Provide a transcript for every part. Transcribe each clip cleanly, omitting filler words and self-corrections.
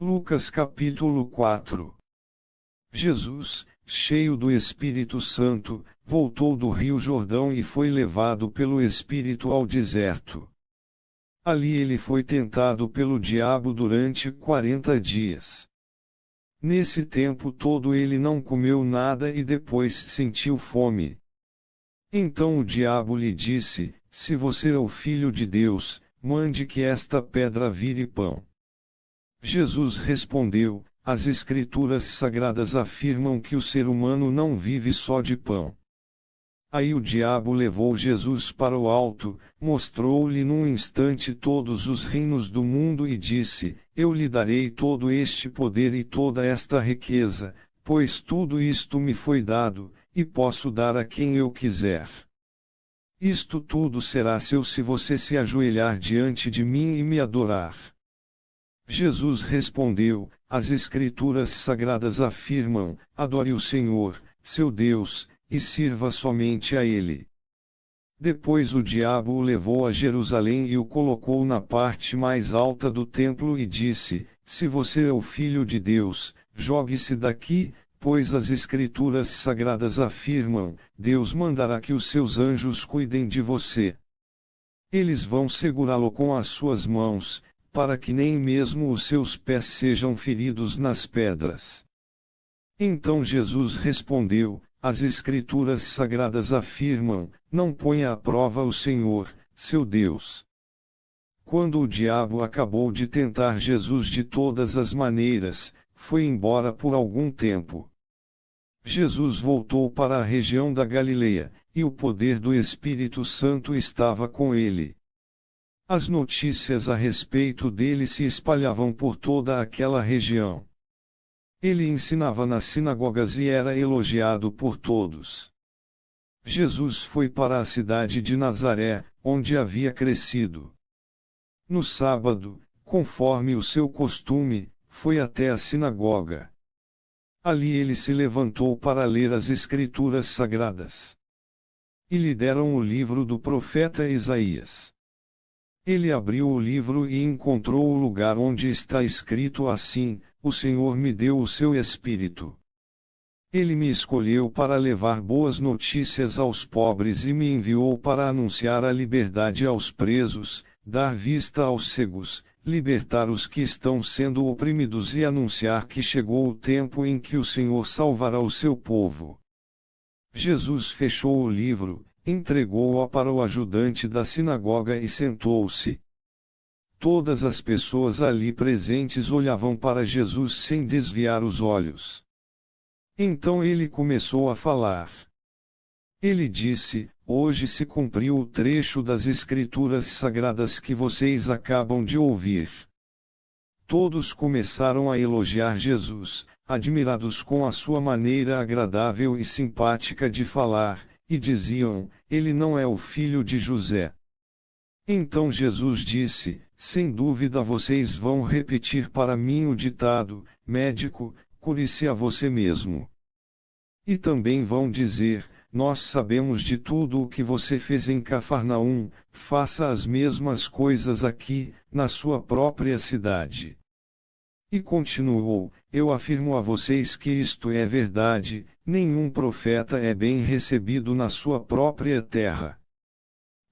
Lucas capítulo 4. Jesus, cheio do Espírito Santo, voltou do Rio Jordão e foi levado pelo Espírito ao deserto. Ali ele foi tentado pelo diabo durante 40 dias. Nesse tempo todo ele não comeu nada e depois sentiu fome. Então o diabo lhe disse: Se você é o Filho de Deus, mande que esta pedra vire pão. Jesus respondeu: As Escrituras Sagradas afirmam que o ser humano não vive só de pão. Aí o diabo levou Jesus para o alto, mostrou-lhe num instante todos os reinos do mundo e disse: Eu lhe darei todo este poder e toda esta riqueza, pois tudo isto me foi dado, e posso dar a quem eu quiser. Isto tudo será seu se você se ajoelhar diante de mim e me adorar. Jesus respondeu: As Escrituras Sagradas afirmam: Adore o Senhor, seu Deus, e sirva somente a Ele. Depois o diabo o levou a Jerusalém e o colocou na parte mais alta do templo e disse: Se você é o Filho de Deus, jogue-se daqui, pois as Escrituras Sagradas afirmam: Deus mandará que os seus anjos cuidem de você. Eles vão segurá-lo com as suas mãos, para que nem mesmo os seus pés sejam feridos nas pedras. Então Jesus respondeu: As Escrituras Sagradas afirmam: Não ponha à prova o Senhor, seu Deus. Quando o diabo acabou de tentar Jesus de todas as maneiras, foi embora por algum tempo. Jesus voltou para a região da Galileia, e o poder do Espírito Santo estava com ele. As notícias a respeito dele se espalhavam por toda aquela região. Ele ensinava nas sinagogas e era elogiado por todos. Jesus foi para a cidade de Nazaré, onde havia crescido. No sábado, conforme o seu costume, foi até a sinagoga. Ali ele se levantou para ler as Escrituras Sagradas. E lhe deram o livro do profeta Isaías. Ele abriu o livro e encontrou o lugar onde está escrito assim: O Senhor me deu o seu Espírito. Ele me escolheu para levar boas notícias aos pobres e me enviou para anunciar a liberdade aos presos, dar vista aos cegos, libertar os que estão sendo oprimidos e anunciar que chegou o tempo em que o Senhor salvará o seu povo. Jesus fechou o livro, entregou-o para o ajudante da sinagoga e sentou-se. Todas as pessoas ali presentes olhavam para Jesus sem desviar os olhos. Então ele começou a falar. Ele disse: Hoje se cumpriu o trecho das Escrituras Sagradas que vocês acabam de ouvir. Todos começaram a elogiar Jesus, admirados com a sua maneira agradável e simpática de falar, e diziam: Ele não é o filho de José. Então Jesus disse: Sem dúvida vocês vão repetir para mim o ditado: Médico, cure-se a você mesmo. E também vão dizer: Nós sabemos de tudo o que você fez em Cafarnaum, faça as mesmas coisas aqui, na sua própria cidade. E continuou: Eu afirmo a vocês que isto é verdade, nenhum profeta é bem recebido na sua própria terra.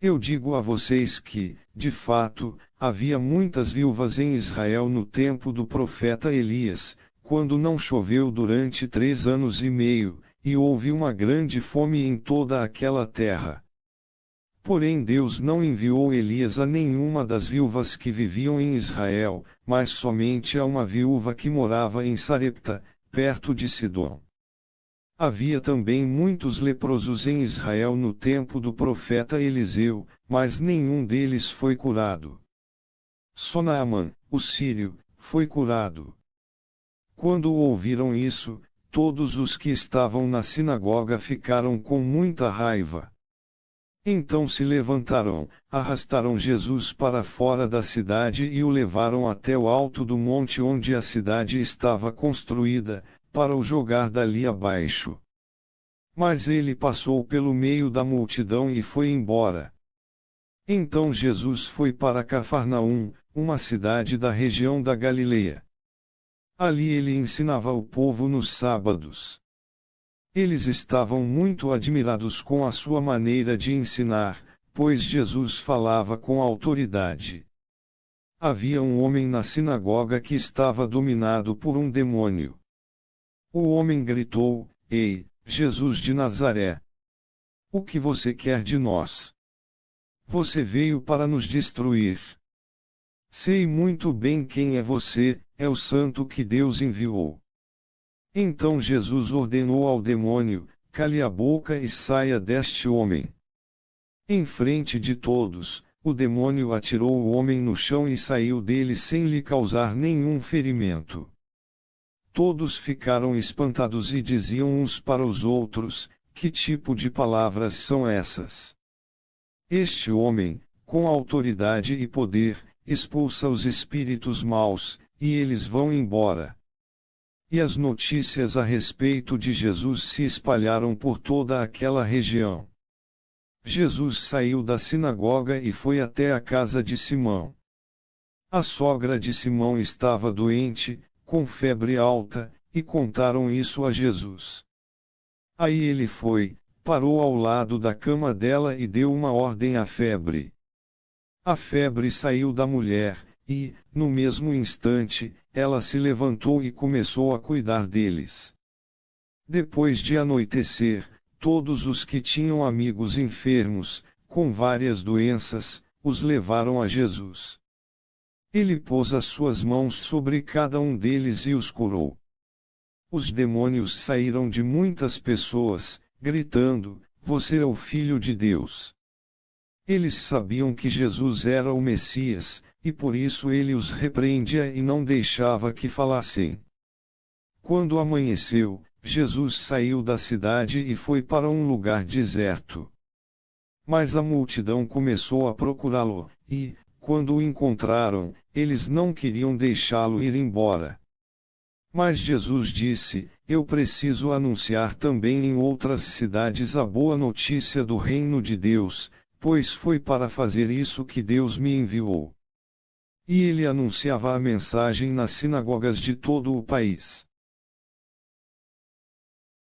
Eu digo a vocês que, de fato, havia muitas viúvas em Israel no tempo do profeta Elias, quando não choveu durante 3 anos e meio, e houve uma grande fome em toda aquela terra. Porém Deus não enviou Elias a nenhuma das viúvas que viviam em Israel, mas somente a uma viúva que morava em Sarepta, perto de Sidom. Havia também muitos leprosos em Israel no tempo do profeta Eliseu, mas nenhum deles foi curado. Só Naamã, o sírio, foi curado. Quando ouviram isso, todos os que estavam na sinagoga ficaram com muita raiva. Então se levantaram, arrastaram Jesus para fora da cidade e o levaram até o alto do monte onde a cidade estava construída, para o jogar dali abaixo. Mas ele passou pelo meio da multidão e foi embora. Então Jesus foi para Cafarnaum, uma cidade da região da Galileia. Ali ele ensinava o povo nos sábados. Eles estavam muito admirados com a sua maneira de ensinar, pois Jesus falava com autoridade. Havia um homem na sinagoga que estava dominado por um demônio. O homem gritou: Ei, Jesus de Nazaré! O que você quer de nós? Você veio para nos destruir. Sei muito bem quem é você, é o santo que Deus enviou. Então Jesus ordenou ao demônio: cale a boca e saia deste homem. Em frente de todos, o demônio atirou o homem no chão e saiu dele sem lhe causar nenhum ferimento. Todos ficaram espantados e diziam uns para os outros: que tipo de palavras são essas? Este homem, com autoridade e poder, expulsa os espíritos maus, e eles vão embora. E as notícias a respeito de Jesus se espalharam por toda aquela região. Jesus saiu da sinagoga e foi até a casa de Simão. A sogra de Simão estava doente, com febre alta, e contaram isso a Jesus. Aí ele foi, parou ao lado da cama dela e deu uma ordem à febre. A febre saiu da mulher, e, no mesmo instante, ela se levantou e começou a cuidar deles. Depois de anoitecer, todos os que tinham amigos enfermos, com várias doenças, os levaram a Jesus. Ele pôs as suas mãos sobre cada um deles e os curou. Os demônios saíram de muitas pessoas, gritando: Você é o Filho de Deus. Eles sabiam que Jesus era o Messias, e por isso ele os repreendia e não deixava que falassem. Quando amanheceu, Jesus saiu da cidade e foi para um lugar deserto. Mas a multidão começou a procurá-lo, e, quando o encontraram, eles não queriam deixá-lo ir embora. Mas Jesus disse: Eu preciso anunciar também em outras cidades a boa notícia do reino de Deus, pois foi para fazer isso que Deus me enviou. E ele anunciava a mensagem nas sinagogas de todo o país.